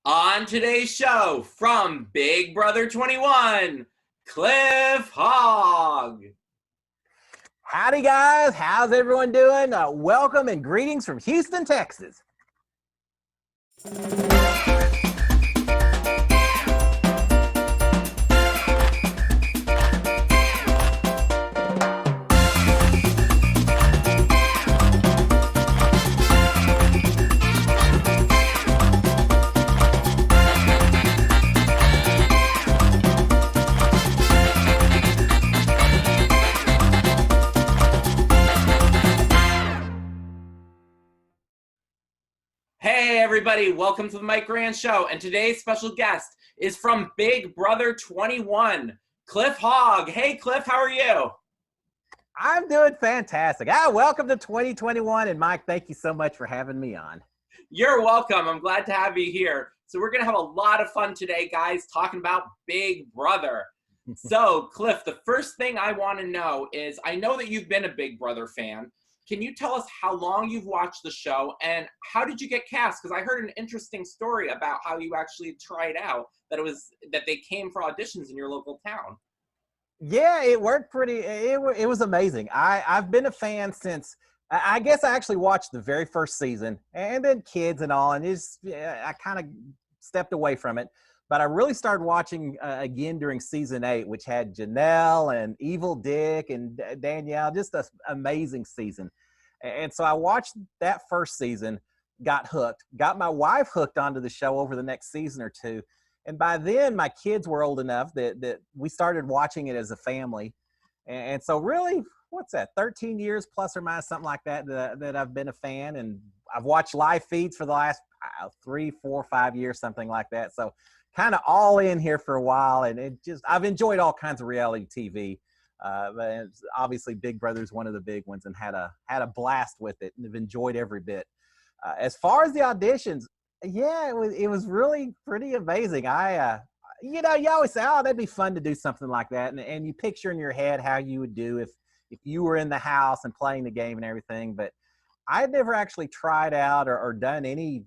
On today's show, from Big Brother 21, Cliff Hogg. Howdy, guys. How's everyone doing? Welcome and greetings from Houston, Texas. Hey, everybody. Welcome to the Mike Grand Show. And today's special guest is from Big Brother 21, Cliff Hogg. Hey, Cliff, how are you? I'm doing fantastic. Welcome to 2021. And Mike, thank you so much for having me on. You're welcome. I'm glad to have you here. So we're going to have a lot of fun today, guys, talking about Big Brother. So, Cliff, the first thing I want to know is, I know that you've been a Big Brother fan. Can you tell us how long you've watched the show and how did you get cast? Because I heard an interesting story about how you actually tried out, that they came for auditions in your local town. Yeah, it worked it was amazing. I've been a fan since, I guess I actually watched the very first season and then kids and all, and I kind of stepped away from it. But I really started watching again during season 8, which had Janelle and Evil Dick and Danielle, just an amazing season. And so I watched that first season, got hooked, got my wife hooked onto the show over the next season or two. And by then, my kids were old enough that we started watching it as a family. And so really, what's that, 13 years plus or minus, something like that I've been a fan. And I've watched live feeds for the last 3, 4, 5 years, something like that. So kind of all in here for a while, and I've enjoyed all kinds of reality TV, but obviously Big Brother's one of the big ones, and had a blast with it, and have enjoyed every bit. As far as the auditions, yeah, it was really pretty amazing. You always say, oh, that'd be fun to do something like that, and you picture in your head how you would do if you were in the house and playing the game and everything, but I'd never actually tried out or done any,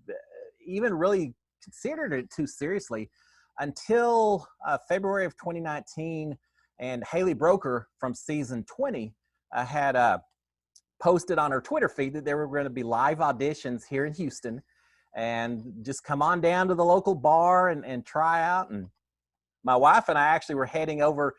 even really considered it too seriously until February of 2019, and Haley Broker from season 20 had posted on her Twitter feed that there were going to be live auditions here in Houston, and just come on down to the local bar and try out. And my wife and I actually were heading over.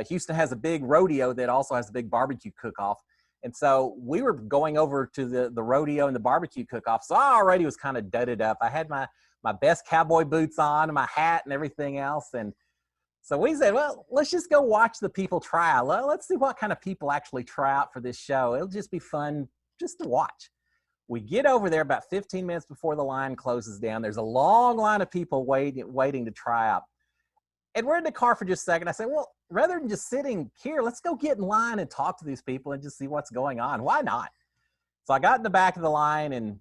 Houston has a big rodeo that also has a big barbecue cook-off. And so we were going over to the rodeo and the barbecue cook-off. So I already was kind of dudded up. I had my best cowboy boots on and my hat and everything else. And so we said, well, let's just go watch the people try out. Let's see what kind of people actually try out for this show. It'll just be fun just to watch. We get over there about 15 minutes before the line closes down. There's a long line of people waiting to try out. And we're in the car for just a second. I said, well, rather than just sitting here, let's go get in line and talk to these people and just see what's going on. Why not? So I got in the back of the line and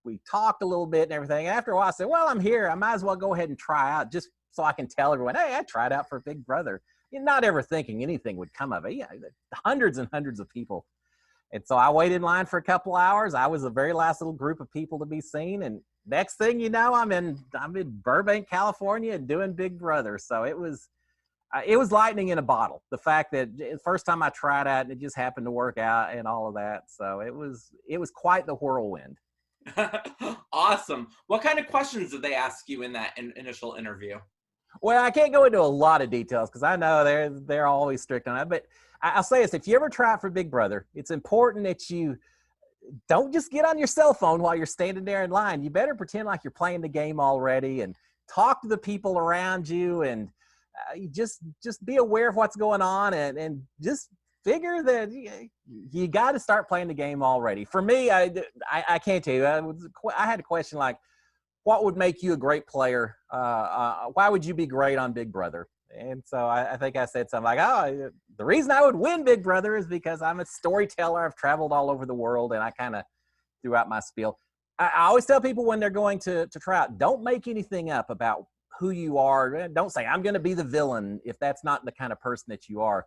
we talked a little bit and everything. After a while, I said, well, I'm here. I might as well go ahead and try out just so I can tell everyone, hey, I tried out for Big Brother. You're not ever thinking anything would come of it. Yeah, hundreds and hundreds of people. And so I waited in line for a couple hours. I was the very last little group of people to be seen. And next thing you know, I'm in Burbank, California, and doing Big Brother. So it was lightning in a bottle. The fact that the first time I tried out, and it just happened to work out and all of that. So it was quite the whirlwind. Awesome. What kind of questions did they ask you in that initial interview? Well, I can't go into a lot of details because I know they're always strict on it. But I'll say this: if you ever try out for Big Brother, it's important that you don't just get on your cell phone while you're standing there in line. You better pretend like you're playing the game already and talk to the people around you, and you just be aware of what's going on, and just figure that you got to start playing the game already. For me, I can't tell you. I had a question like, what would make you a great player? Why would you be great on Big Brother? And so I think I said something like, oh, the reason I would win Big Brother is because I'm a storyteller. I've traveled all over the world, and I kind of threw out my spiel. I always tell people when they're going to try out, don't make anything up about who you are. Don't say, I'm going to be the villain, if that's not the kind of person that you are.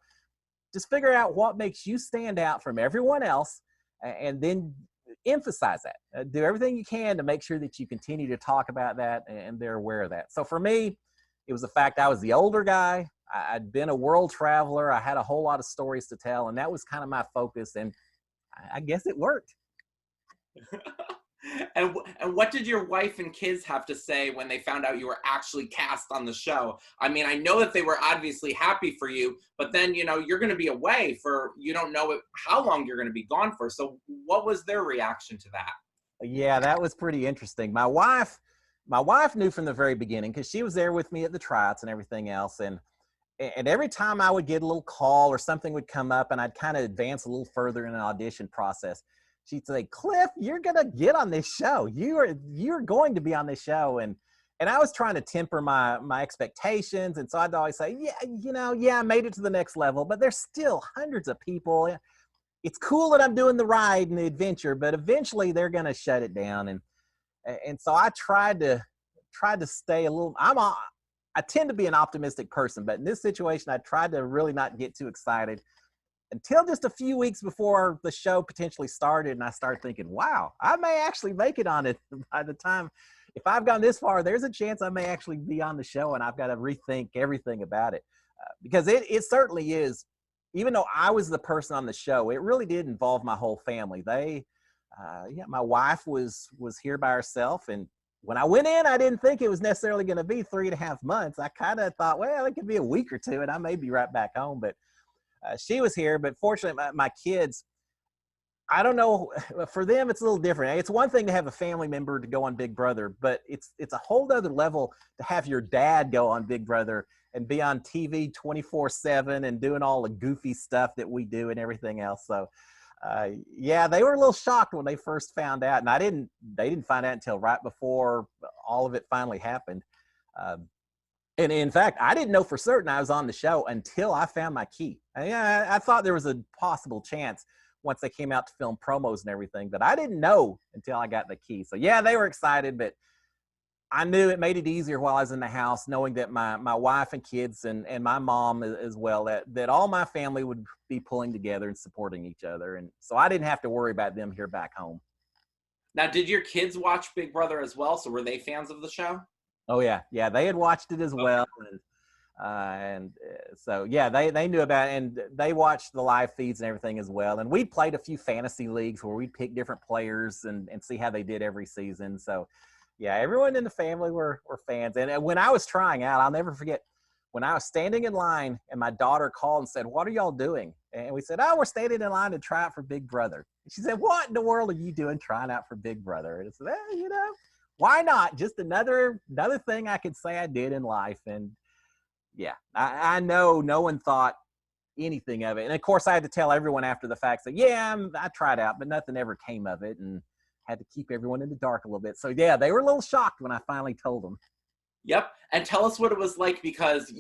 Just figure out what makes you stand out from everyone else, and then emphasize that. Do everything you can to make sure that you continue to talk about that, and they're aware of that. So for me, it was the fact I was the older guy. I'd been a world traveler. I had a whole lot of stories to tell, and that was kind of my focus, and I guess it worked. And what did your wife and kids have to say when they found out you were actually cast on the show? I mean, I know that they were obviously happy for you, but then, you know, you're going to be away for, you don't know how long you're going to be gone for. So what was their reaction to that? Yeah, that was pretty interesting. My wife knew from the very beginning, because she was there with me at the tryouts and everything else. And every time I would get a little call or something would come up and I'd kind of advance a little further in an audition process, she'd say, "Cliff, you're going to get on this show. You're going to be on this show." And I was trying to temper my expectations. And so I'd always say, I made it to the next level, but there's still hundreds of people. It's cool that I'm doing the ride and the adventure, but eventually they're going to shut it down. And so I tried to stay a little, I tend to be an optimistic person, but in this situation, I tried to really not get too excited until just a few weeks before the show potentially started. And I started thinking, wow, I may actually make it on it by the time, if I've gone this far, there's a chance I may actually be on the show, and I've got to rethink everything about it. Because it certainly is, even though I was the person on the show, it really did involve my whole family. My wife was here by herself, and when I went in, I didn't think it was necessarily going to be 3.5 months. I kind of thought, well, it could be a week or two, and I may be right back home. But she was here. But fortunately, my kids, I don't know, for them, it's a little different. It's one thing to have a family member to go on Big Brother, but it's a whole other level to have your dad go on Big Brother and be on TV 24/7 and doing all the goofy stuff that we do and everything else. So, they were a little shocked when they first found out, and they didn't find out until right before all of it finally happened. And in fact, I didn't know for certain I was on the show until I found my key. I thought there was a possible chance once they came out to film promos and everything, but I didn't know until I got the key. So yeah, they were excited, but I knew it made it easier while I was in the house, knowing that my wife and kids and my mom as well, that all my family would be pulling together and supporting each other. And so I didn't have to worry about them here back home. Now, did your kids watch Big Brother as well? So were they fans of the show? Oh yeah. Yeah. They had watched it as well. So yeah, they knew about it, and they watched the live feeds and everything as well. And we played a few fantasy leagues where we'd pick different players and see how they did every season. So yeah, everyone in the family were fans. And when I was trying out, I'll never forget when I was standing in line and my daughter called and said, "What are y'all doing?" And we said, "Oh, we're standing in line to try out for Big Brother." And she said, "What in the world are you doing trying out for Big Brother?" And I said, why not? Just another thing I could say I did in life. And yeah, I know no one thought anything of it. And of course, I had to tell everyone after the fact that, I tried out, but nothing ever came of it, and had to keep everyone in the dark a little bit. So yeah, they were a little shocked when I finally told them. Yep. And tell us what it was like, because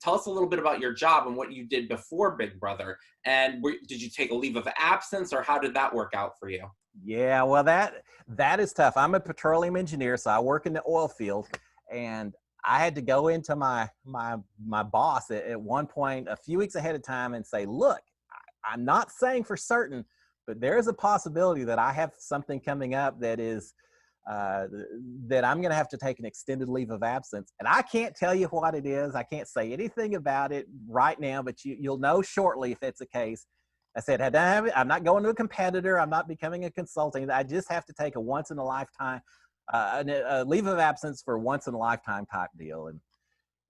tell us a little bit about your job and what you did before Big Brother. And did you take a leave of absence, or how did that work out for you? Yeah, well, that is tough. I'm a petroleum engineer, so I work in the oil field, and I had to go into my boss at one point a few weeks ahead of time and say, "Look, I'm not saying for certain, but there is a possibility that I have something coming up that is that I'm going to have to take an extended leave of absence, and I can't tell you what it is. I can't say anything about it right now, but you'll know shortly if it's the case." I said, "I'm not going to a competitor. I'm not becoming a consultant. I just have to take a once in a lifetime, a leave of absence for once in a lifetime type deal." And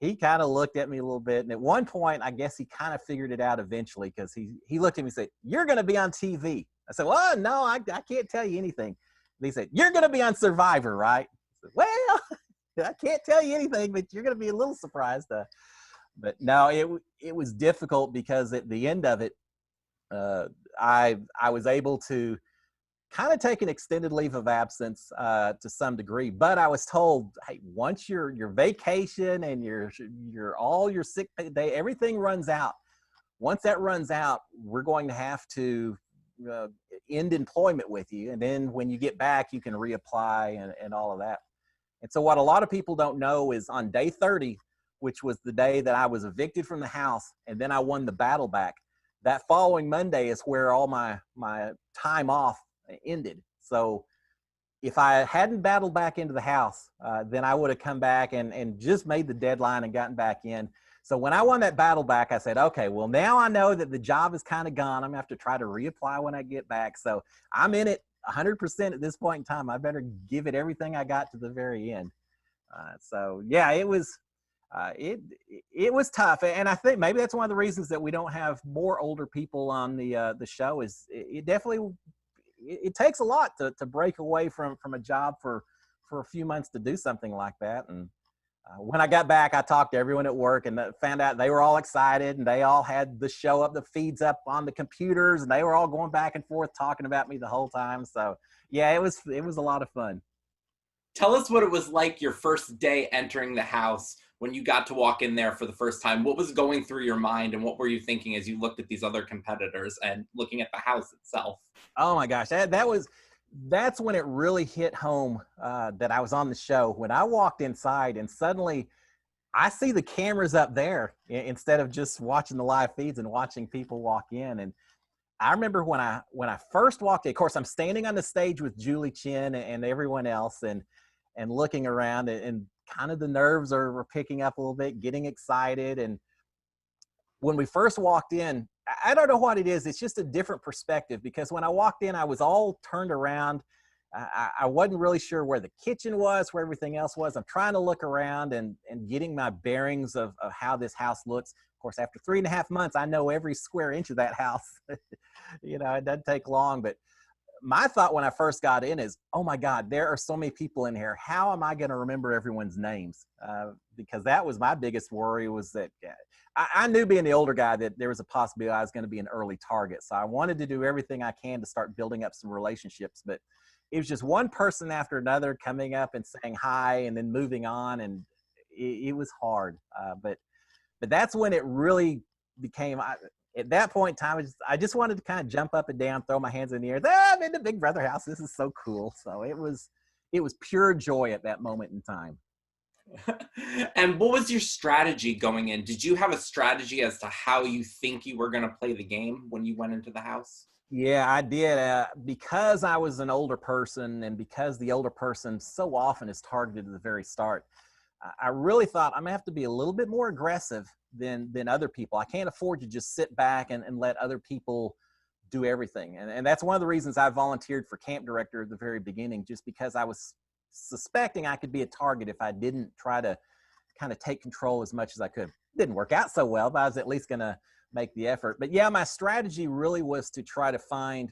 he kind of looked at me a little bit. And at one point, I guess he kind of figured it out eventually, because he looked at me and said, "You're going to be on TV." I said, "Well, no, I can't tell you anything." And he said, "You're going to be on Survivor, right?" I said, "Well, I can't tell you anything, but you're going to be a little surprised." But no, it was difficult, because at the end of it, I was able to kind of take an extended leave of absence to some degree, but I was told, "Hey, once your vacation and your all your sick pay day, everything runs out. Once that runs out, we're going to have to end employment with you, and then when you get back, you can reapply and all of that." And so what a lot of people don't know is on day 30, which was the day that I was evicted from the house, and then I won the battle back, that following Monday is where all my time off ended. So if I hadn't battled back into the house, then I would have come back and just made the deadline and gotten back in. So when I won that battle back, I said, okay, well, now I know that the job is kind of gone. I'm going to have to try to reapply when I get back. So I'm in it 100% at this point in time. I better give it everything I got to the very end. So yeah, it was tough, and I think maybe that's one of the reasons that we don't have more older people on the show. Is it definitely it takes a lot to break away from a job for a few months to do something like that. And when I got back, I talked to everyone at work and found out they were all excited, and they all had the show up, the feeds up on the computers, and they were all going back and forth talking about me the whole time. So yeah, it was a lot of fun. Tell us what it was like your first day entering the house when you got to walk in there for the first time. What was going through your mind, and what were you thinking as you looked at these other competitors and looking at the house itself? Oh my gosh, that's when it really hit home that I was on the show. When I walked inside and suddenly I see the cameras up there instead of just watching the live feeds and watching people walk in. And I remember when I first walked in, of course, I'm standing on the stage with Julie Chen and everyone else, and looking around, and kind of the nerves are picking up a little bit, getting excited. And when we first walked in, I don't know what it is. It's just a different perspective, because when I walked in, I was all turned around. I wasn't really sure where the kitchen was, where everything else was. I'm trying to look around and getting my bearings of how this house looks. Of course, after 3.5 months, I know every square inch of that house. It doesn't take long. But my thought when I first got in is, oh my God, there are so many people in here. How am I going to remember everyone's names? Because that was my biggest worry, was that I knew, being the older guy, that there was a possibility I was going to be an early target. So I wanted to do everything I can to start building up some relationships. But it was just one person after another coming up and saying hi and then moving on. And it was hard. But that's when it really became, at that point in time, I just wanted to kind of jump up and down, throw my hands in the air. I'm in the Big Brother house. This is so cool. So it was pure joy at that moment in time. And what was your strategy going in? Did you have a strategy as to how you think you were going to play the game when you went into the house? Yeah, I did. Because I was an older person, and because the older person so often is targeted at the very start, I really thought I'm going to have to be a little bit more aggressive than other people. I can't afford to just sit back and let other people do everything. And that's one of the reasons I volunteered for camp director at the very beginning, just because I was suspecting I could be a target if I didn't try to kind of take control as much as I could. Didn't work out so well, but I was at least going to make the effort. But yeah, my strategy really was to try to find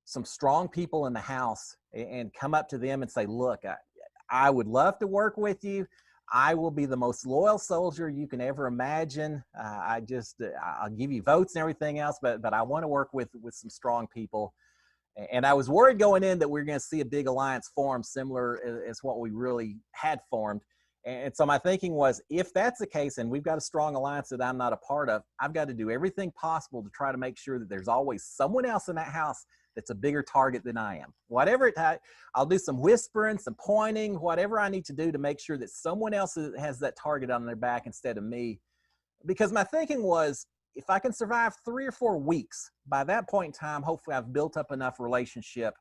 some strong people in the house and come up to them and say, look, I would love to work with you. I will be the most loyal soldier you can ever imagine. I'll give you votes and everything else, but I want to work with some strong people. And I was worried going in that we were going to see a big alliance form similar as what we really had formed. And so my thinking was, if that's the case and we've got a strong alliance that I'm not a part of, I've got to do everything possible to try to make sure that there's always someone else in that house that's a bigger target than I am. Whatever I'll do some whispering, some pointing, whatever I need to do to make sure that someone else has that target on their back instead of me. Because my thinking was, if I can survive 3 or 4 weeks, by that point in time, hopefully I've built up enough relationship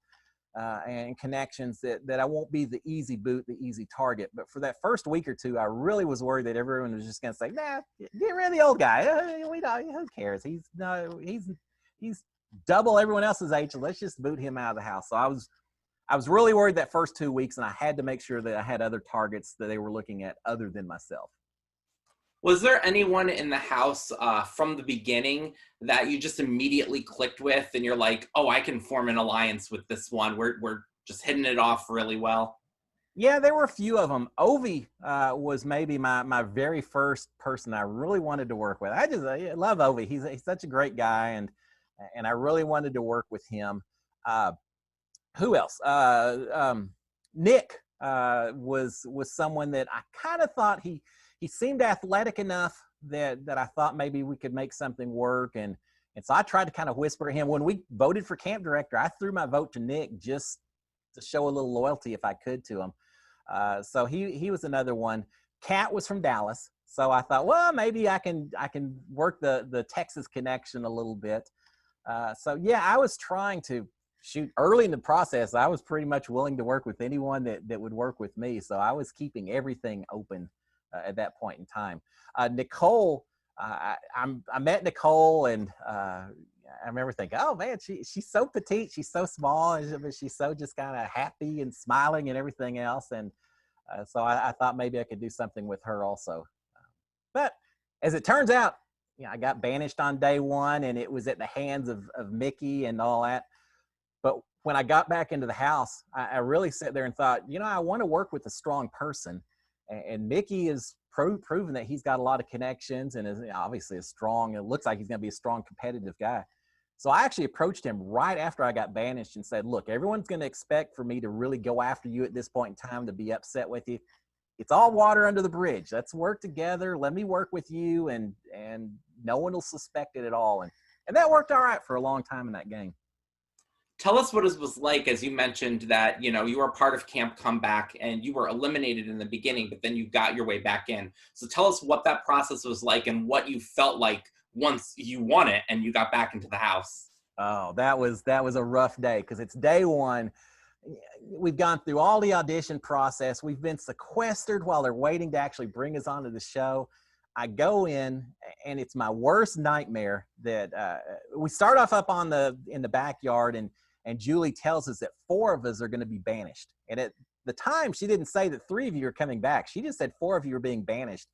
and connections that I won't be the easy boot, the easy target. But for that first week or two, I really was worried that everyone was just going to say, nah, get rid of the old guy. Who cares? He's double everyone else's age. So let's just boot him out of the house. So I was really worried that first 2 weeks, and I had to make sure that I had other targets that they were looking at other than myself. Was there anyone in the house from the beginning that you just immediately clicked with and you're like, oh, I can form an alliance with this one. We're just hitting it off really well? Yeah, there were a few of them. Ovi was maybe my very first person I really wanted to work with. I love Ovi. He's such a great guy, and I really wanted to work with him. Who else? Nick was someone that I kind of thought he seemed athletic enough that I thought maybe we could make something work. And so I tried to kind of whisper to him. When we voted for camp director, I threw my vote to Nick just to show a little loyalty if I could to him. So he was another one. Kat was from Dallas. So I thought, well, maybe I can work the Texas connection a little bit. So yeah, I was trying to shoot, early in the process, I was pretty much willing to work with anyone that would work with me. So I was keeping everything open at that point in time. Nicole, I met Nicole, and I remember thinking, oh man, she's so petite, she's so small, but she's so just kind of happy and smiling and everything else. And so I thought maybe I could do something with her also. But as it turns out, I got banished on day one, and it was at the hands of Mickey and all that. But when I got back into the house, I really sat there and thought, I want to work with a strong person. And Mickey is proven that he's got a lot of connections and is obviously it looks like he's going to be a strong competitive guy. So I actually approached him right after I got banished and said, look, everyone's going to expect for me to really go after you at this point in time, to be upset with you. It's all water under the bridge. Let's work together. Let me work with you, and no one will suspect it at all. And that worked all right for a long time in that game. Tell us what it was like, as you mentioned that, you were part of Camp Comeback and you were eliminated in the beginning, but then you got your way back in. So tell us what that process was like and what you felt like once you won it and you got back into the house. Oh, that was a rough day, because it's day one. We've gone through all the audition process. We've been sequestered while they're waiting to actually bring us onto the show. I go in, and it's my worst nightmare that we start off up in the backyard, and Julie tells us that 4 of us are going to be banished. And at the time, she didn't say that 3 of you are coming back. She just said 4 of you are being banished.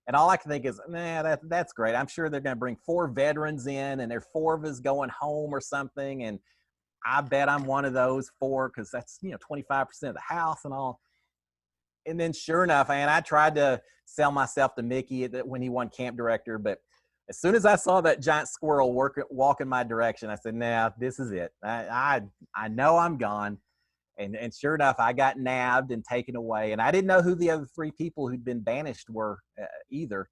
And all I can think is, that's great. I'm sure they're going to bring 4 veterans in, and there are 4 of us going home or something. And I bet I'm one of those 4, because that's 25% of the house and all. And then sure enough, and I tried to sell myself to Mickey when he won camp director, but as soon as I saw that giant squirrel walk in my direction, I said, nah, this is it. I know I'm gone. And sure enough, I got nabbed and taken away. And I didn't know who the other 3 people who'd been banished were either.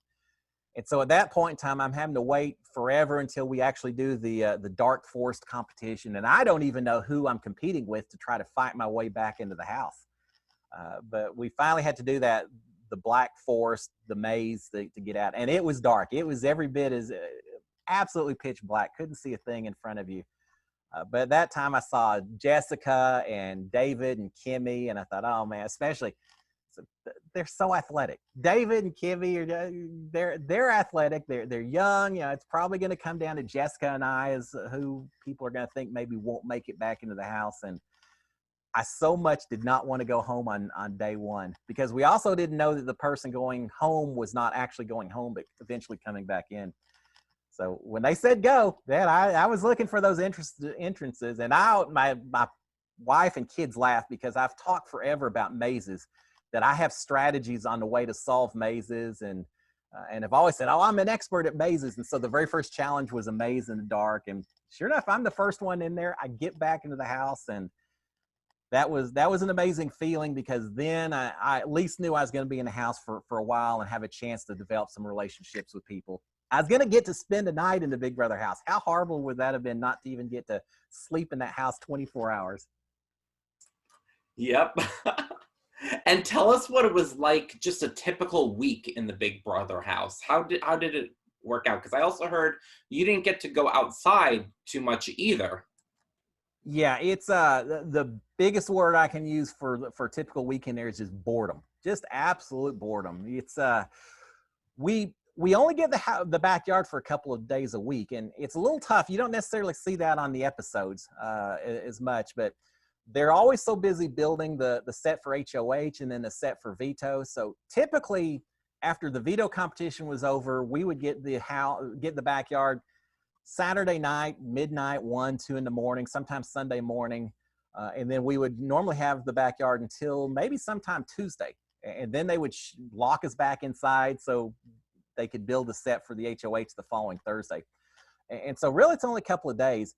And so at that point in time, I'm having to wait forever until we actually do the Dark Forest competition. And I don't even know who I'm competing with to try to fight my way back into the house. But we finally had to do that, the Black Forest, the maze to get out. And it was dark. It was every bit as absolutely pitch black. Couldn't see a thing in front of you. But at that time, I saw Jessica and David and Kimmy, and I thought, oh man, especially they're so athletic. David and Kimmy they're athletic. They're young. It's probably going to come down to Jessica and I as who people are going to think maybe won't make it back into the house. And I so much did not want to go home on day one, because we also didn't know that the person going home was not actually going home, but eventually coming back in. So when they said go, then I was looking for those entrances, and my wife and kids laugh, because I've talked forever about mazes, that I have strategies on the way to solve mazes, and I've always said, oh, I'm an expert at mazes. And so the very first challenge was a maze in the dark, and sure enough, I'm the first one in there. I get back into the house, and that was an amazing feeling, because then I at least knew I was going to be in the house for a while and have a chance to develop some relationships with people. I was going to get to spend a night in the Big Brother house. How horrible would that have been, not to even get to sleep in that house 24 hours? Yep. And tell us what it was like, just a typical week in the Big Brother house. How did it work out? Because I also heard you didn't get to go outside too much either. Yeah, it's the biggest word I can use for a typical weekend there is just boredom, just absolute boredom. It's we only get the backyard for a couple of days a week, and it's a little tough. You don't necessarily see that on the episodes as much, but they're always so busy building the set for HOH and then the set for veto. So typically, after the veto competition was over, we would get the backyard Saturday night, midnight, 1, 2 in the morning, sometimes Sunday morning. And then we would normally have the backyard until maybe sometime Tuesday. And then they would lock us back inside so they could build the set for the HOH the following Thursday. And so really it's only a couple of days.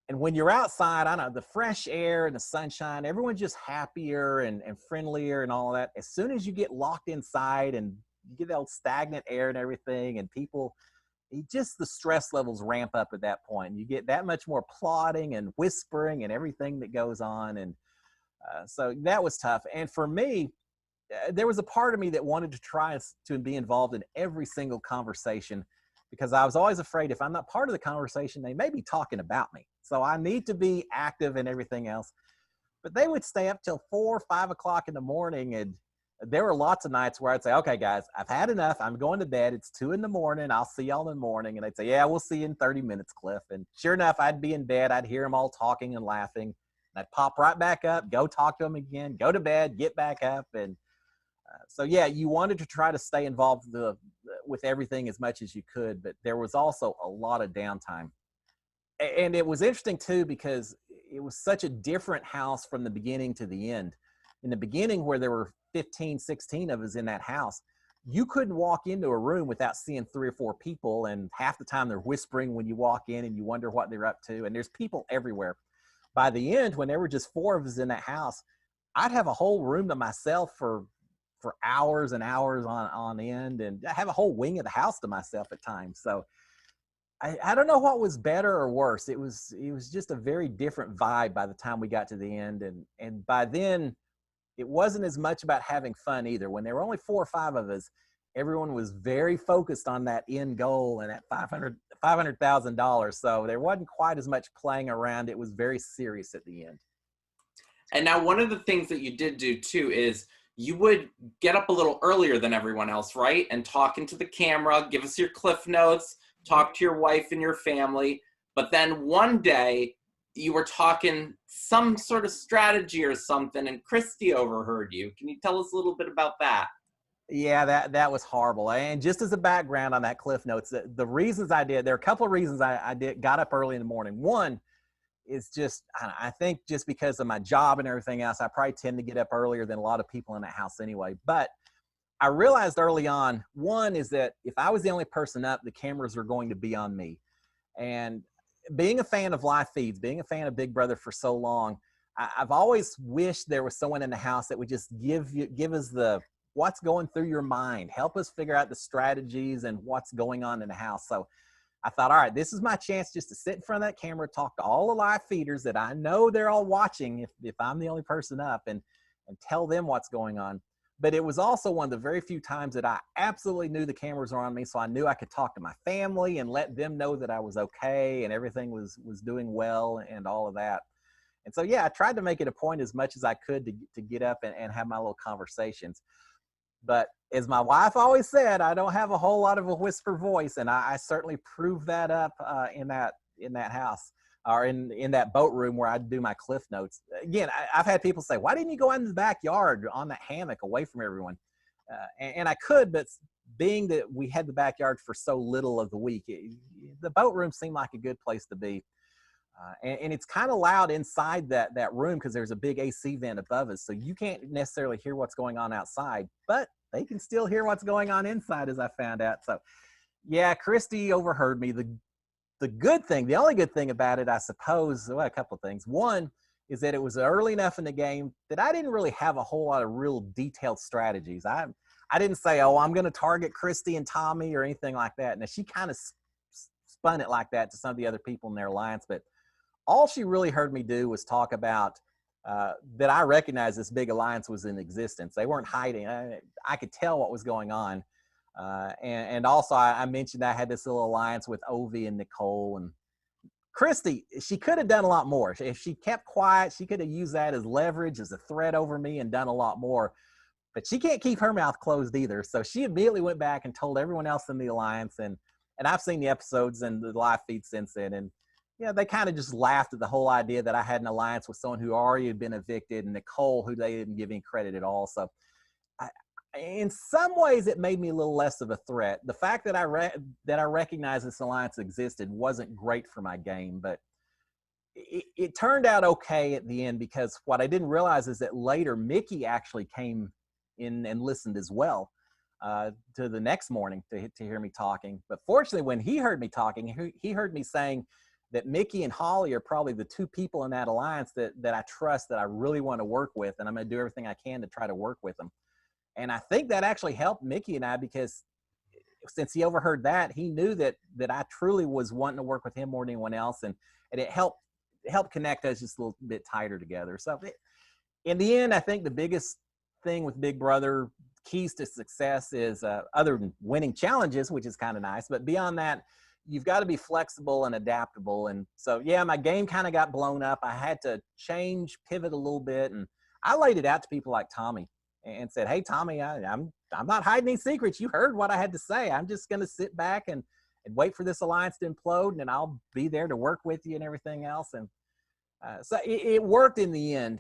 And when you're outside, I don't know, the fresh air and the sunshine, everyone's just happier and friendlier and all of that. As soon as you get locked inside and you get that old stagnant air and everything, and people, just the stress levels ramp up at that point. You get that much more plotting and whispering and everything that goes on. And so that was tough. And for me, there was a part of me that wanted to try to be involved in every single conversation because I was always afraid if I'm not part of the conversation, they may be talking about me. So I need to be active and everything else. But they would stay up till 4 or 5 o'clock in the morning. And there were lots of nights where I'd say, okay, guys, I've had enough. I'm going to bed. It's 2 in the morning. I'll see y'all in the morning. And they'd say, yeah, we'll see you in 30 minutes, Cliff. And sure enough, I'd be in bed. I'd hear them all talking and laughing. And I'd pop right back up, go talk to them again, go to bed, get back up. And so, yeah, you wanted to try to stay involved with everything as much as you could. But there was also a lot of downtime. And it was interesting, too, because it was such a different house from the beginning to the end. In the beginning, where there were 15, 16 of us in that house, you couldn't walk into a room without seeing 3 or 4 people. And half the time they're whispering when you walk in and you wonder what they're up to. And there's people everywhere. By the end, when there were just 4 of us in that house, I'd have a whole room to myself for hours and hours on end. And I have a whole wing of the house to myself at times. So I don't know what was better or worse. It was just a very different vibe by the time we got to the end. And by then, it wasn't as much about having fun either. When there were only 4 or 5 of us, everyone was very focused on that end goal and that $500,000. So there wasn't quite as much playing around. It was very serious at the end. And now one of the things that you did do too is you would get up a little earlier than everyone else, right? And talk into the camera, give us your cliff notes, talk to your wife and your family. But then one day you were talking some sort of strategy or something and Christy overheard you. Can you tell us a little bit about that? Yeah, that was horrible. And just as a background on that cliff notes, the reasons I did, there are a couple of reasons I got up early in the morning. One is just, I think just because of my job and everything else, I probably tend to get up earlier than a lot of people in that house anyway. But I realized early on, one is that if I was the only person up, the cameras are going to be on me. And being a fan of live feeds, being a fan of Big Brother for so long, I've always wished there was someone in the house that would just give us the what's going through your mind, help us figure out the strategies and what's going on in the house. So I thought, all right, this is my chance just to sit in front of that camera, talk to all the live feeders that I know they're all watching if I'm the only person up, and tell them what's going on. But it was also one of the very few times that I absolutely knew the cameras were on me, so I knew I could talk to my family and let them know that I was okay and everything was doing well and all of that. And so, yeah, I tried to make it a point as much as I could to get up and have my little conversations. But as my wife always said, I don't have a whole lot of a whisper voice, and I certainly proved that up in that house. Or in that boat room where I do my cliff notes. Again, I've had people say, why didn't you go out in the backyard on that hammock away from everyone? And I could, but being that we had the backyard for so little of the week, the boat room seemed like a good place to be. And it's kind of loud inside that room because there's a big AC vent above us. So you can't necessarily hear what's going on outside, but they can still hear what's going on inside, as I found out. So yeah, Christy overheard me. The good thing, the only good thing about it, I suppose, well, a couple of things. One is that it was early enough in the game that I didn't really have a whole lot of real detailed strategies. I didn't say, oh, I'm going to target Christy and Tommy or anything like that. Now, she kind of spun it like that to some of the other people in their alliance, but all she really heard me do was talk about that I recognized this big alliance was in existence. They weren't hiding. I could tell what was going on. And also I mentioned I had this little alliance with Ovi and Nicole, and Christy. She could have done a lot more. If she kept quiet, she could have used that as leverage, as a threat over me, and done a lot more. But she can't keep her mouth closed either. So she immediately went back and told everyone else in the alliance. And I've seen the episodes and the live feed since then. And yeah, they kind of just laughed at the whole idea that I had an alliance with someone who already had been evicted, and Nicole, who they didn't give any credit at all. So in some ways, it made me a little less of a threat. The fact that I recognized this alliance existed wasn't great for my game, but it turned out okay at the end, because what I didn't realize is that later Mickey actually came in and listened as well to the next morning to hear me talking. But fortunately, when he heard me talking, he heard me saying that Mickey and Holly are probably the 2 people in that alliance that I trust, that I really want to work with, and I'm going to do everything I can to try to work with them. And I think that actually helped Mickey and I, because since he overheard that, he knew that I truly was wanting to work with him more than anyone else, and it helped connect us just a little bit tighter together. So in the end, I think the biggest thing with Big Brother keys to success is other than winning challenges, which is kind of nice, but beyond that, you've got to be flexible and adaptable. And so, yeah, my game kind of got blown up. I had to pivot a little bit, and I laid it out to people like Tommy and said, "Hey, Tommy, I'm not hiding any secrets. You heard what I had to say. I'm just going to sit back and wait for this alliance to implode, and I'll be there to work with you and everything else." And so it worked in the end,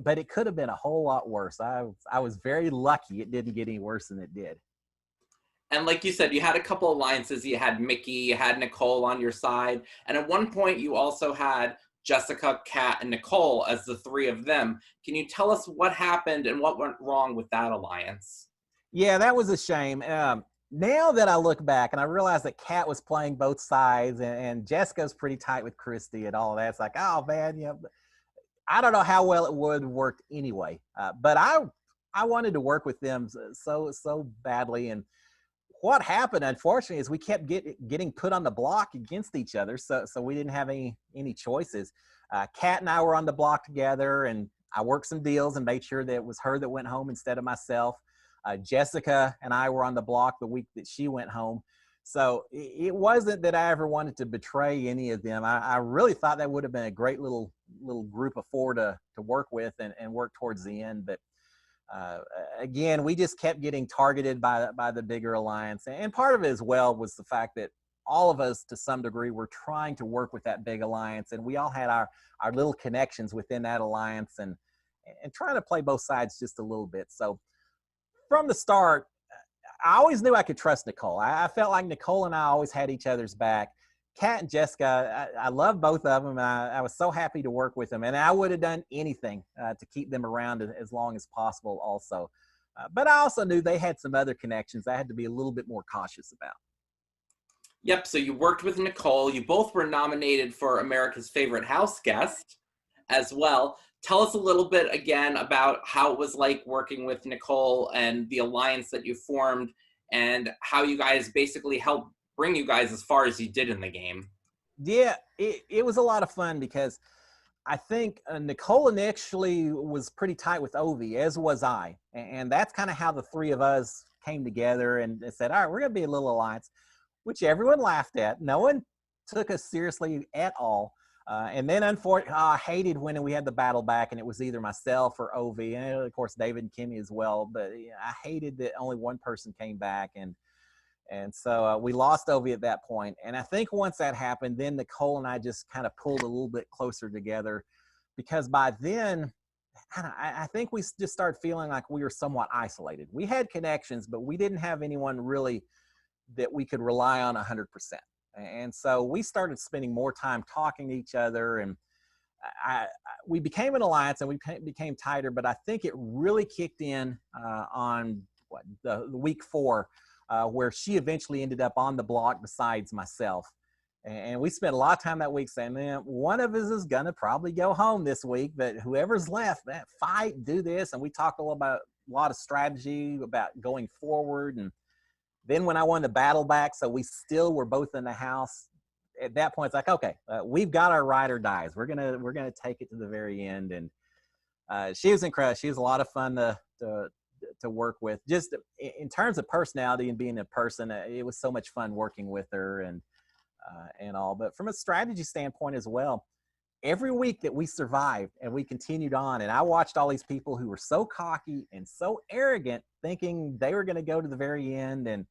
but it could have been a whole lot worse. I was very lucky it didn't get any worse than it did. And like you said, you had a couple alliances. You had Mickey, you had Nicole on your side. And at one point, you also had Jessica, Kat, and Nicole as the three of them. Can you tell us what happened and what went wrong with that alliance? Yeah, that was a shame. Now that I look back and I realize that Kat was playing both sides, and Jessica's pretty tight with Christy and all of that, it's like, oh man, you know, I don't know how well it would have worked anyway. But I wanted to work with them so badly. And what happened, unfortunately, is we kept getting put on the block against each other, so we didn't have any choices. Kat and I were on the block together, and I worked some deals and made sure that it was her that went home instead of myself. Jessica and I were on the block the week that she went home. So it wasn't that I ever wanted to betray any of them. I really thought that would have been a great little group of four to work with and work towards the end. But again, we just kept getting targeted by the bigger alliance. And part of it as well was the fact that all of us, to some degree, were trying to work with that big alliance. And we all had our little connections within that alliance and trying to play both sides just a little bit. So from the start, I always knew I could trust Nicole. I felt like Nicole and I always had each other's back. Kat and Jessica, I love both of them. And I was so happy to work with them. And I would have done anything to keep them around as long as possible also. But I also knew they had some other connections I had to be a little bit more cautious about. Yep, so you worked with Nicole. You both were nominated for America's Favorite House Guest as well. Tell us a little bit again about how it was like working with Nicole and the alliance that you formed and how you guys basically helped bring you guys as far as you did in the game. Yeah, it was a lot of fun because I think Nicole initially was pretty tight with Ovi, as was I. And that's kind of how the three of us came together and said, all right, we're going to be a little alliance, which everyone laughed at. No one took us seriously at all. And then, unfortunately, I hated when we had the battle back and it was either myself or Ovi, and of course, David and Kimmy as well. But I hated that only one person came back. And so we lost Ovi at that point. And I think once that happened, then Nicole and I just kind of pulled a little bit closer together because by then, I think we just started feeling like we were somewhat isolated. We had connections, but we didn't have anyone really that we could rely on 100%. And so we started spending more time talking to each other, and we became an alliance and we became tighter, but I think it really kicked in on the week 4, where she eventually ended up on the block besides myself. And we spent a lot of time that week saying, man, one of us is going to probably go home this week, but whoever's left, man, fight, do this. And we talked a lot of strategy about going forward. And then when I won the battle back, so we still were both in the house. At that point, it's like, okay, we've got our ride or dies. We're gonna take it to the very end. And she was incredible. She was a lot of fun to work with. Just in terms of personality and being a person, it was so much fun working with her and all. But from a strategy standpoint as well, every week that we survived and we continued on, and I watched all these people who were so cocky and so arrogant, thinking they were going to go to the very end, and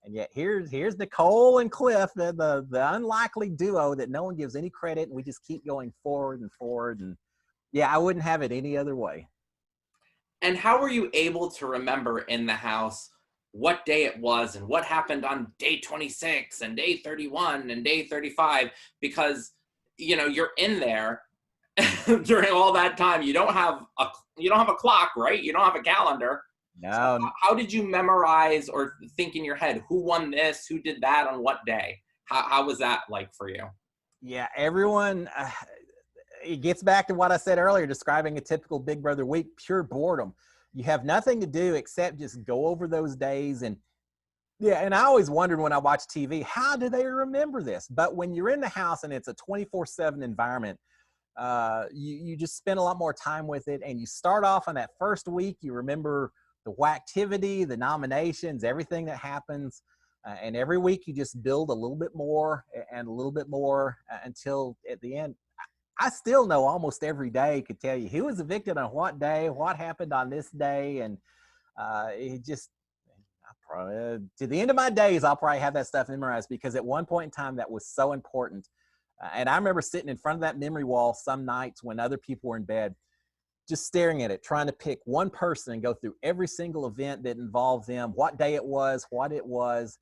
yet here's Nicole and Cliff, the unlikely duo that no one gives any credit, and we just keep going forward and forward. And yeah, I wouldn't have it any other way. And how were you able to remember in the house what day it was and what happened on day 26 and day 31 and day 35? Because you're in there during all that time. You don't have a clock, right? You don't have a calendar. No. So how did you memorize or think in your head who won this, who did that on what day? How was that like for you? Yeah, everyone. It gets back to what I said earlier, describing a typical Big Brother week: pure boredom. You have nothing to do except just go over those days. And yeah, and I always wondered when I watched TV, how do they remember this? But when you're in the house and it's a 24/7 environment, you just spend a lot more time with it. And you start off on that first week, you remember the activity, the nominations, everything that happens. And every week you just build a little bit more and a little bit more until at the end. I still know almost every day could tell you who was evicted on what day, what happened on this day. And it just, to the end of my days, I'll probably have that stuff memorized because at one point in time that was so important. And I remember sitting in front of that memory wall some nights when other people were in bed, just staring at it, trying to pick one person and go through every single event that involved them, what day it was, what it was,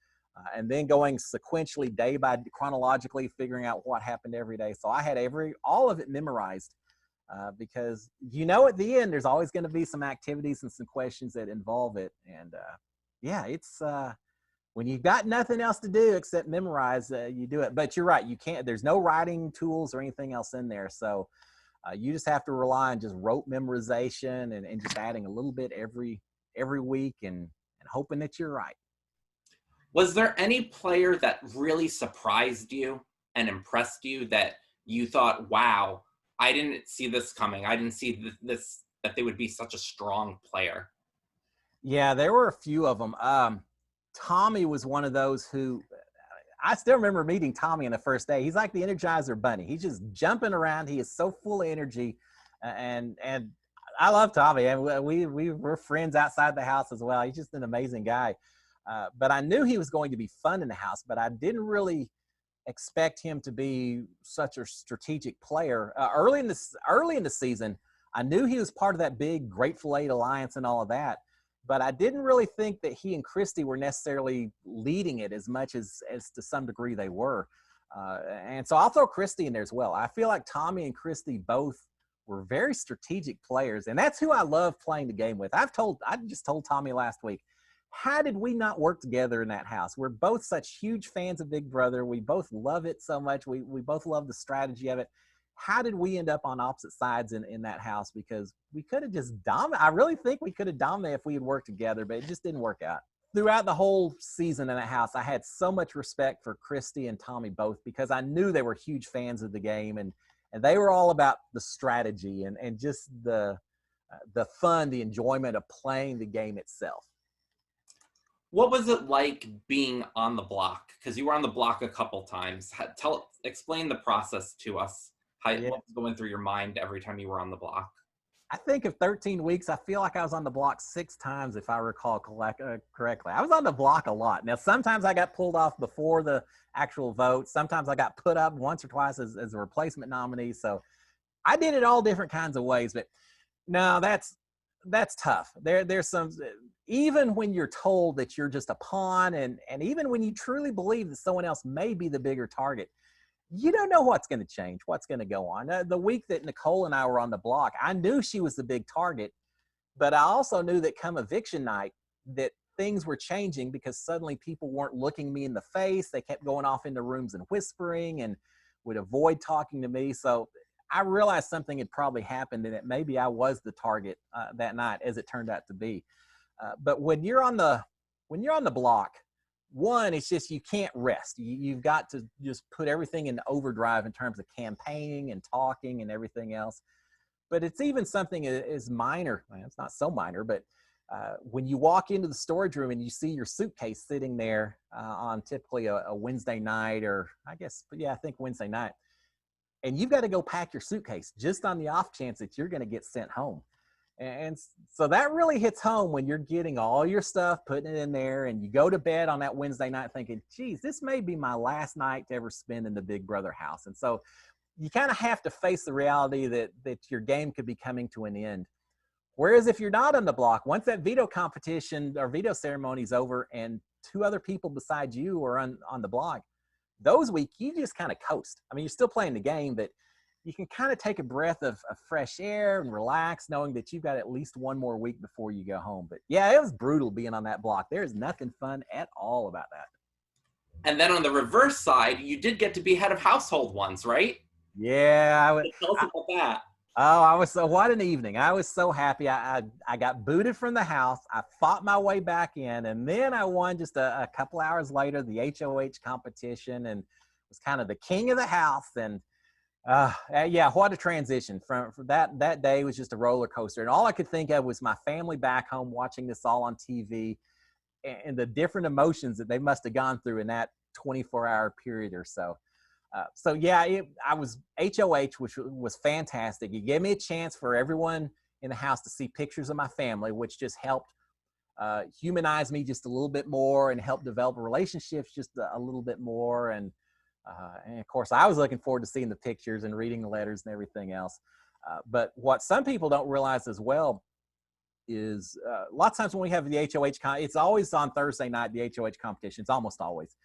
and then going sequentially day by chronologically figuring out what happened every day. So I had all of it memorized because at the end there's always going to be some activities and some questions that involve it. And it's when you've got nothing else to do except memorize, you do it. But you're right, you can't. There's no writing tools or anything else in there, so you just have to rely on just rote memorization and just adding a little bit every week and hoping that you're right. Was there any player that really surprised you and impressed you that you thought, wow, I didn't see this coming. I didn't see this that they would be such a strong player? Yeah, there were a few of them. Tommy was one of those who I still remember meeting Tommy on the first day. He's like the Energizer Bunny. He's just jumping around. He is so full of energy, and I love Tommy. And we're friends outside the house as well. He's just an amazing guy. But I knew he was going to be fun in the house, but I didn't really expect him to be such a strategic player. Early in the season, I knew he was part of that big Grateful Eight alliance and all of that, but I didn't really think that he and Christy were necessarily leading it as much as to some degree they were. And so I'll throw Christy in there as well. I feel like Tommy and Christy both were very strategic players, and that's who I love playing the game with. I just told Tommy last week, how did we not work together in that house? We're both such huge fans of Big Brother. We both love it so much. We both love the strategy of it. How did we end up on opposite sides in that house? Because we could have just dominated. I really think we could have dominated if we had worked together, but it just didn't work out. Throughout the whole season in that house, I had so much respect for Christy and Tommy both because I knew they were huge fans of the game, and they were all about the strategy and just the fun, the enjoyment of playing the game itself. What was it like being on the block? Because you were on the block a couple times. Explain the process to us. What was going through your mind every time you were on the block? I think of 13 weeks, I feel like I was on the block 6 times, if I recall correctly. I was on the block a lot. Now, sometimes I got pulled off before the actual vote. Sometimes I got put up once or twice as a replacement nominee. So I did it all different kinds of ways. But no, that's tough. There's some, even when you're told that you're just a pawn, and even when you truly believe that someone else may be the bigger target, you don't know what's going to change, what's going to go on. The week that Nicole and I were on the block, I knew she was the big target, but I also knew that come eviction night that things were changing because suddenly people weren't looking me in the face. They kept going off into rooms and whispering and would avoid talking to me. So I realized something had probably happened and that maybe I was the target that night, as it turned out to be. But when you're on the block, one, it's just you can't rest. You've got to just put everything in overdrive in terms of campaigning and talking and everything else. But it's even something as minor. Well, it's not so minor, but when you walk into the storage room and you see your suitcase sitting there on typically a Wednesday night, or I think Wednesday night, and you've got to go pack your suitcase just on the off chance that you're going to get sent home. And so that really hits home when you're getting all your stuff, putting it in there, and you go to bed on that Wednesday night thinking, geez, this may be my last night to ever spend in the Big Brother house. And so you kind of have to face the reality that your game could be coming to an end. Whereas if you're not on the block, once that veto competition or veto ceremony is over and 2 other people besides you are on the block, those weeks you just kind of coast. I mean, you're still playing the game, but you can kind of take a breath of fresh air and relax knowing that you've got at least one more week before you go home. But yeah, it was brutal being on that block. There's nothing fun at all about that. And then on the reverse side, you did get to be head of household once, right? Yeah. Tell us about that. Oh, what an evening. I was so happy. I got booted from the house. I fought my way back in, and then I won just a couple hours later the HOH competition and was kind of the king of the house. And Yeah, what a transition from that day was just a roller coaster. And all I could think of was my family back home watching this all on TV and the different emotions that they must have gone through in that 24-hour period or so. So yeah, I was HOH, which was fantastic. It gave me a chance for everyone in the house to see pictures of my family, which just helped humanize me just a little bit more and help develop relationships just a little bit more. And of course, I was looking forward to seeing the pictures and reading the letters and everything else. But what some people don't realize as well is a lot of times when we have the HOH, it's always on Thursday night, the HOH competition. It's almost always.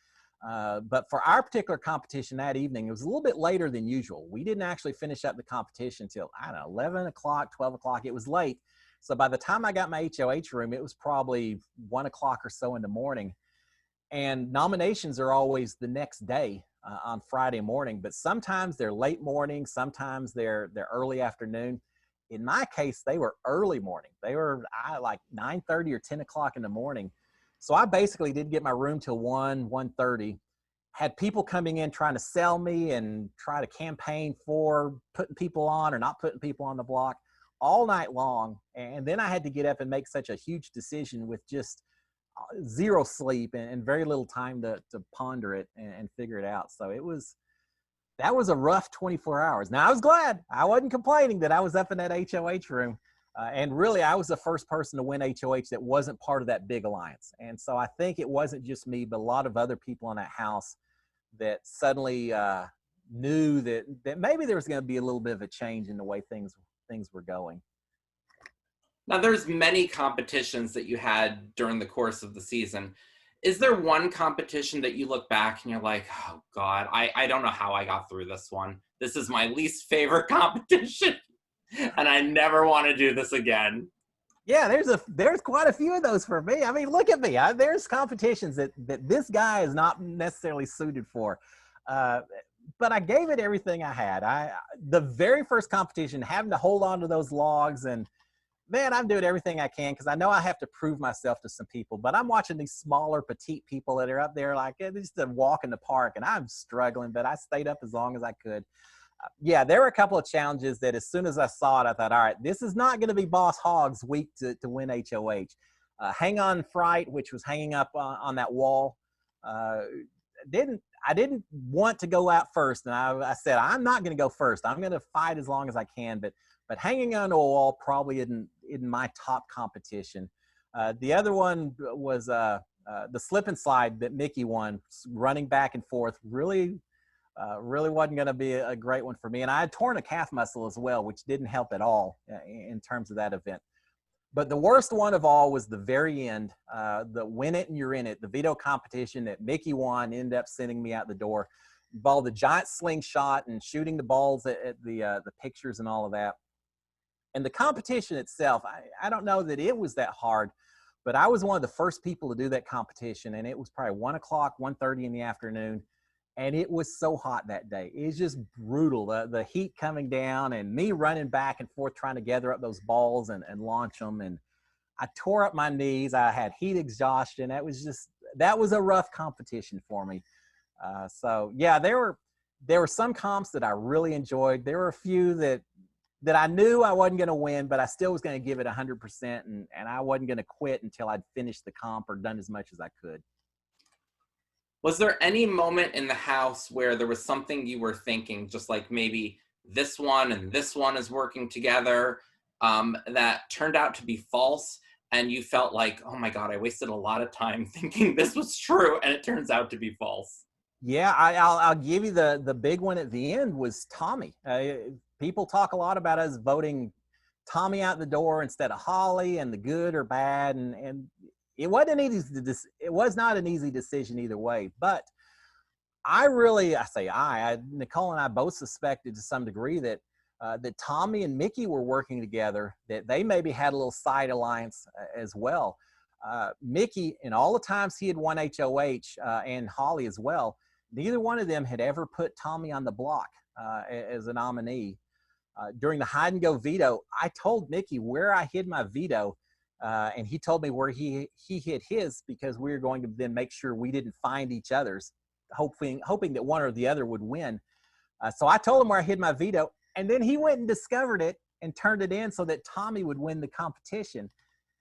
But for our particular competition that evening, it was a little bit later than usual. We didn't actually finish up the competition till, I don't know, 11 o'clock, 12 o'clock. It was late. So by the time I got my HOH room, it was probably 1 o'clock or so in the morning. And nominations are always the next day on Friday morning, but sometimes they're late morning, sometimes they're early afternoon. In my case, they were early morning. They were like 9:30 or 10 o'clock in the morning. So I basically didn't get my room till 1:30. Had people coming in trying to sell me and try to campaign for putting people on or not putting people on the block all night long. And then I had to get up and make such a huge decision with just zero sleep and very little time to ponder it and figure it out. So that was a rough 24 hours. Now I was glad. I wasn't complaining that I was up in that HOH room. And really, I was the first person to win HOH that wasn't part of that big alliance. And so I think it wasn't just me, but a lot of other people in that house that suddenly knew that maybe there was going to be a little bit of a change in the way things were going. Now, there's many competitions that you had during the course of the season. Is there one competition that you look back and you're like, oh God, I don't know how I got through this one. This is my least favorite competition and I never want to do this again. Yeah, there's quite a few of those for me. I mean, look at me. There's competitions that this guy is not necessarily suited for. But I gave it everything I had. The very first competition, having to hold on to those logs, and man, I'm doing everything I can because I know I have to prove myself to some people. But I'm watching these smaller, petite people that are up there like just a walk in the park, and I'm struggling. But I stayed up as long as I could. Yeah, there were a couple of challenges that as soon as I saw it, I thought, all right, this is not going to be Boss Hogg's week to win HOH. Hang On Fright, which was hanging up on that wall, I didn't want to go out first, and I said I'm not going to go first. I'm going to fight as long as I can, but hanging on to a wall probably isn't my top competition. The other one was the slip and slide that Mickey won, running back and forth. Really wasn't going to be a great one for me. And I had torn a calf muscle as well, which didn't help at all in terms of that event. But the worst one of all was the very end, the win it and you're in it, the veto competition that Mickey won, ended up sending me out the door. Involved a giant slingshot and shooting the balls at the pictures and all of that. And the competition itself, I don't know that it was that hard, but I was one of the first people to do that competition. And it was probably 1 o'clock, 1:30 in the afternoon. And it was so hot that day. It was just brutal. The heat coming down and me running back and forth trying to gather up those balls and launch them. And I tore up my knees. I had heat exhaustion. That was a rough competition for me. So yeah, there were some comps that I really enjoyed. There were a few that I knew I wasn't going to win, but I still was going to give it 100%. And I wasn't going to quit until I'd finished the comp or done as much as I could. Was there any moment in the house where there was something you were thinking, just like maybe this one and this one is working together, that turned out to be false, and you felt like, oh my God, I wasted a lot of time thinking this was true, and it turns out to be false? Yeah, I'll give you the big one at the end was Tommy. People talk a lot about us voting Tommy out the door instead of Holly and the good or bad, and it was not an easy decision either way. But Nicole and I both suspected to some degree that Tommy and Mickey were working together, that they maybe had a little side alliance as well. Mickey, in all the times he had won HOH, and Holly as well, neither one of them had ever put Tommy on the block as a nominee. During the hide and go veto, I told Mickey where I hid my veto, and he told me where he hid his, because we were going to then make sure we didn't find each other's, hoping that one or the other would win. So I told him where I hid my veto, and then he went and discovered it and turned it in so that Tommy would win the competition.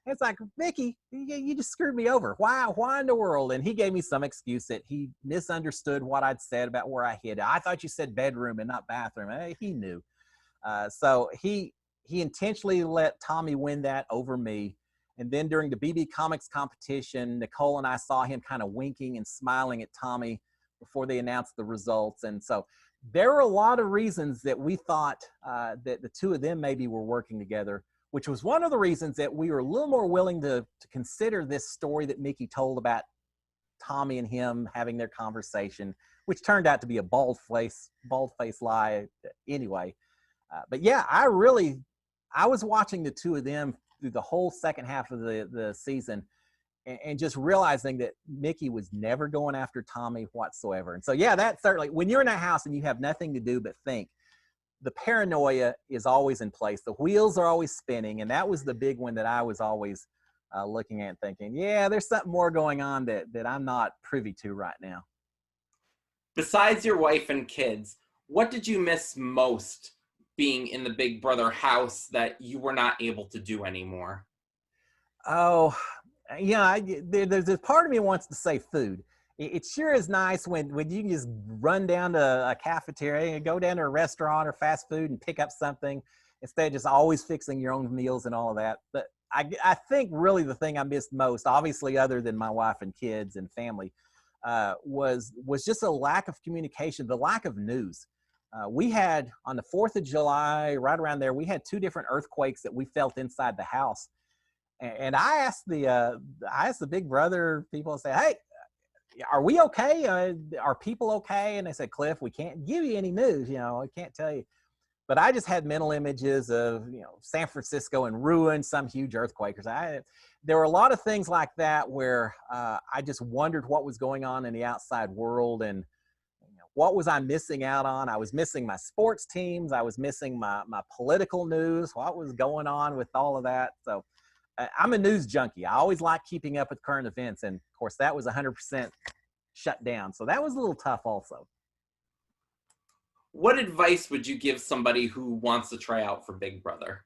And it's like, Mickey, you just screwed me over. Why in the world? And he gave me some excuse that he misunderstood what I'd said about where I hid it. I thought you said bedroom and not bathroom. He knew. So he intentionally let Tommy win that over me. And then during the BB Comics competition, Nicole and I saw him kind of winking and smiling at Tommy before they announced the results. And so there were a lot of reasons that we thought that the two of them maybe were working together, which was one of the reasons that we were a little more willing to consider this story that Mickey told about Tommy and him having their conversation, which turned out to be a bald-faced lie anyway. But yeah, I was watching the two of them through the whole second half of the season and just realizing that Mickey was never going after Tommy whatsoever. And so, yeah, that certainly, when you're in a house and you have nothing to do but think, the paranoia is always in place. The wheels are always spinning. And that was the big one that I was always looking at and thinking, yeah, there's something more going on that I'm not privy to right now. Besides your wife and kids, what did you miss most being in the Big Brother house that you were not able to do anymore? Oh, yeah, there's a part of me wants to say food. It sure is nice when you can just run down to a cafeteria and go down to a restaurant or fast food and pick up something instead of just always fixing your own meals and all of that. But I think really the thing I missed most, obviously other than my wife and kids and family, was just a lack of communication, the lack of news. We had on the 4th of July, right around there, we had 2 different earthquakes that we felt inside the house. And I asked the Big Brother people and say, hey, are we okay? Are people okay? And they said, Cliff, we can't give you any news. I can't tell you. But I just had mental images of, San Francisco in ruins, some huge earthquake. There were a lot of things like that where I just wondered what was going on in the outside world and what was I missing out on. I was missing my sports teams. I was missing my political news. What was going on with all of that? So I'm a news junkie. I always like keeping up with current events. And of course, that was 100% shut down. So that was a little tough also. What advice would you give somebody who wants to try out for Big Brother?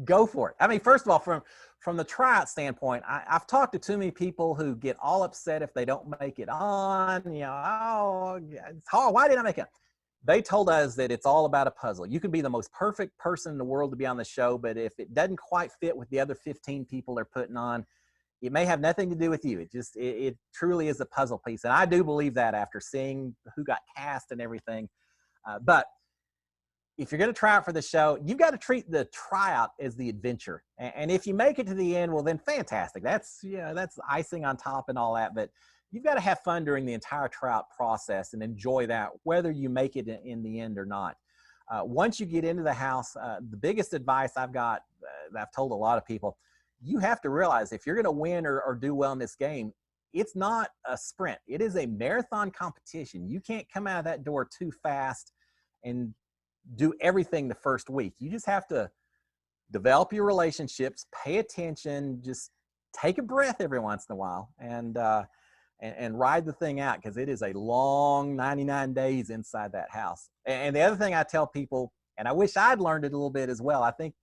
Go for it. I mean, first of all, from the tryout standpoint, I've talked to too many people who get all upset if they don't make it on. Oh, it's hard. Why didn't I make it? They told us that it's all about a puzzle. You can be the most perfect person in the world to be on the show, but if it doesn't quite fit with the other 15 people they're putting on, it may have nothing to do with you. It truly is a puzzle piece. And I do believe that after seeing who got cast and everything. But if you're going to try out for the show, you've got to treat the tryout as the adventure. And if you make it to the end, well, then fantastic. That's icing on top and all that. But you've got to have fun during the entire tryout process and enjoy that, whether you make it in the end or not. Once you get into the house, the biggest advice I've got, that I've told a lot of people, you have to realize if you're going to win or do well in this game, it's not a sprint. It is a marathon competition. You can't come out of that door too fast and do everything the first week. You just have to develop your relationships, pay attention, just take a breath every once in a while and ride the thing out, because it is a long 99 days inside that house. And the other thing I tell people, and I wish I'd learned it a little bit as well, I think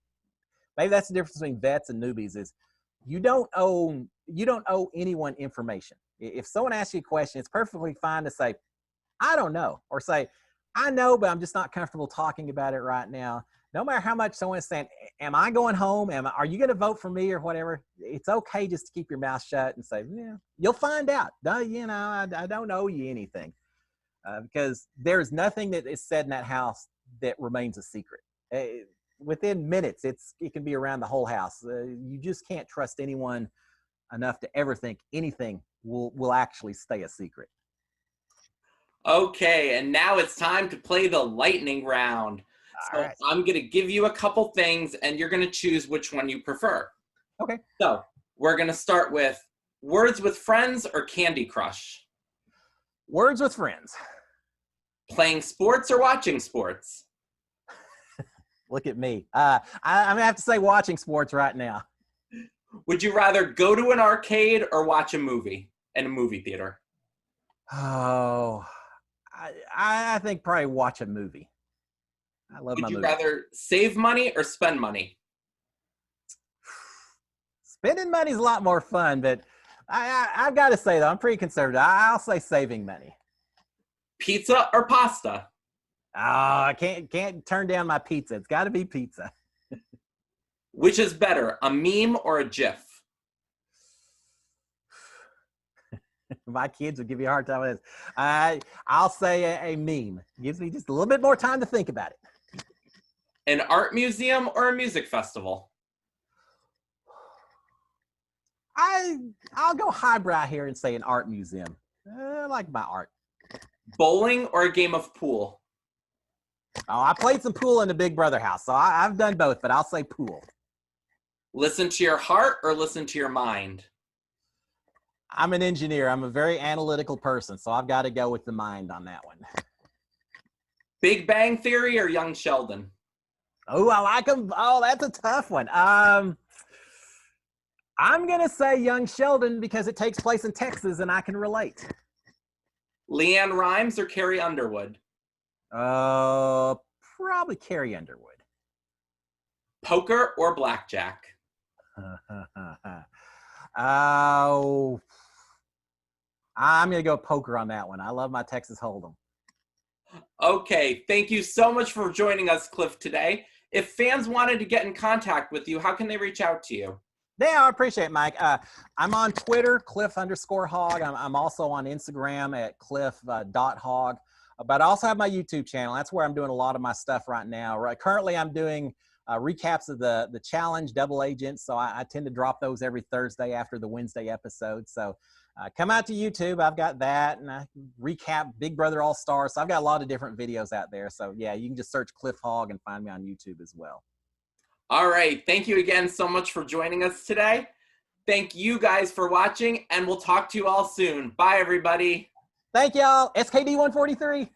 maybe that's the difference between vets and newbies, is you don't owe anyone information. If someone asks you a question, it's perfectly fine to say, I don't know, or say, I know, but I'm just not comfortable talking about it right now. No matter how much someone is saying, am I going home? Are you going to vote for me or whatever? It's okay just to keep your mouth shut and say, yeah, you'll find out. I don't owe you anything, because there's nothing that is said in that house that remains a secret. Within minutes, it can be around the whole house. You just can't trust anyone enough to ever think anything will actually stay a secret. Okay, and now it's time to play the lightning round. So right. I'm going to give you a couple things, and you're going to choose which one you prefer. Okay. So we're going to start with Words with Friends or Candy Crush? Words with Friends. Playing sports or watching sports? Look at me. I'm going to have to say watching sports right now. Would you rather go to an arcade or watch a movie in a movie theater? Oh, I think probably watch a movie. I love my Would you movies. rather save money or spend money? Spending money is a lot more fun, but I've got to say, though, I'm pretty conservative. I'll say saving money. Pizza or pasta? Oh, I can't turn down my pizza. It's got to be pizza. Which is better, a meme or a GIF? My kids would give you a hard time with this. I'll say a meme. Gives me just a little bit more time to think about it. An art museum or a music festival? I'll go highbrow here and say an art museum. I like my art. Bowling or a game of pool? Oh, I played some pool in the Big Brother house, so I've done both, but I'll say pool. Listen to your heart or listen to your mind? I'm an engineer. I'm a very analytical person, so I've got to go with the mind on that one. Big Bang Theory or Young Sheldon? Oh, I like them. Oh, that's a tough one. I'm going to say Young Sheldon because it takes place in Texas and I can relate. Leanne Rimes or Carrie Underwood? Probably Carrie Underwood. Poker or blackjack? Oh, I'm going to go poker on that one. I love my Texas Hold'em. Okay, thank you so much for joining us, Cliff, today. If fans wanted to get in contact with you, how can they reach out to you? Yeah, I appreciate it, Mike. I'm on Twitter, Cliff_Hogg. I'm also on Instagram at Cliff.Hogg. But I also have my YouTube channel. That's where I'm doing a lot of my stuff right now. Currently, I'm doing recaps of the challenge Double Agent. So I tend to drop those every Thursday after the Wednesday episode. So come out to YouTube. I've got that. And I recap Big Brother All-Stars. So I've got a lot of different videos out there. So, yeah, you can just search Cliff Hogg and find me on YouTube as well. All right. Thank you again so much for joining us today. Thank you guys for watching, and we'll talk to you all soon. Bye, everybody. Thank y'all. SKD 143.